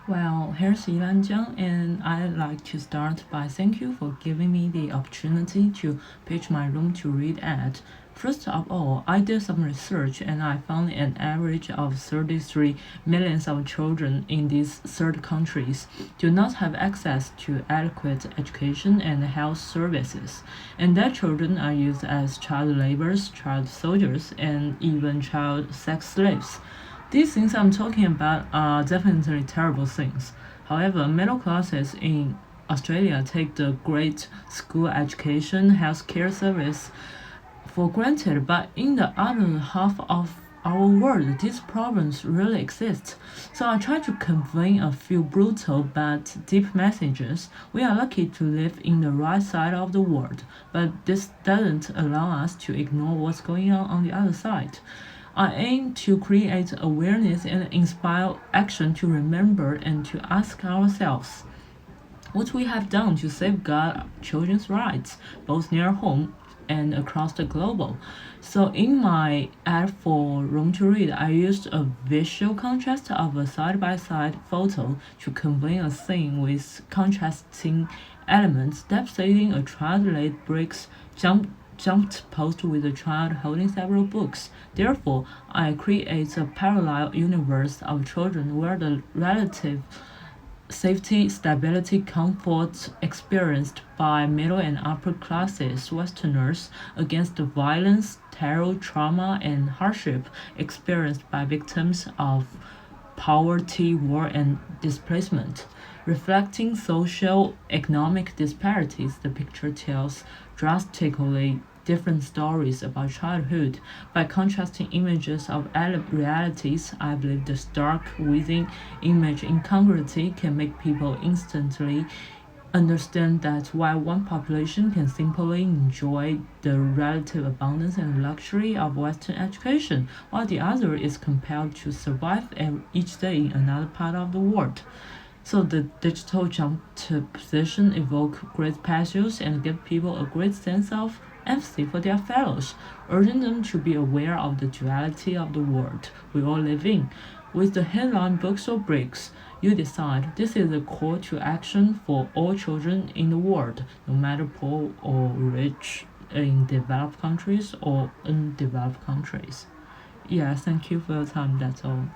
Well, here's Yilan Jiang, and I'd like to start by thank you for giving me the opportunity to pitch my room to read at. First of all, I did some research and I found an average of 33 million of children in these third countries do not have access to adequate education and health services, and that children are used as child laborers, child soldiers, and even child sex slaves. These things I'm talking about are definitely terrible things. However, middle classes in Australia take the great school education, healthcare service for granted, but in the other half of our world, these problems really exist. So I try to convey a few brutal but deep messages. We are lucky to live in the right side of the world, but this doesn't allow us to ignore what's going on the other side. I aim to create awareness and inspire action to remember and to ask ourselves what we have done to safeguard children's rights, both near home and across the globe. So in my ad for Room to Read, I used a visual contrast of a side-by-side photo to convey a scene with contrasting elements, demonstrating a child laid bricks jumped post with a child holding several books. Therefore, I create a parallel universe of children where the relative safety, stability, comfort experienced by middle and upper classes Westerners against the violence, terror, trauma, and hardship experienced by victims of poverty, war, and displacement. Reflecting social economic disparities, the picture tells drastically different stories about childhood. By contrasting images of realities, I believe the stark within image incongruity can make people instantly understand that while one population can simply enjoy the relative abundance and luxury of Western education, while the other is compelled to survive each day in another part of the world. So the digital juxtaposition evoke great pathos and give people a great sense of empathy for their fellows, urging them to be aware of the duality of the world we all live in. With the headline Books or Bricks, you decide. This is a call to action for all children in the world, no matter poor or rich, in developed countries or undeveloped countries. Yeah, thank you for your time. That's all.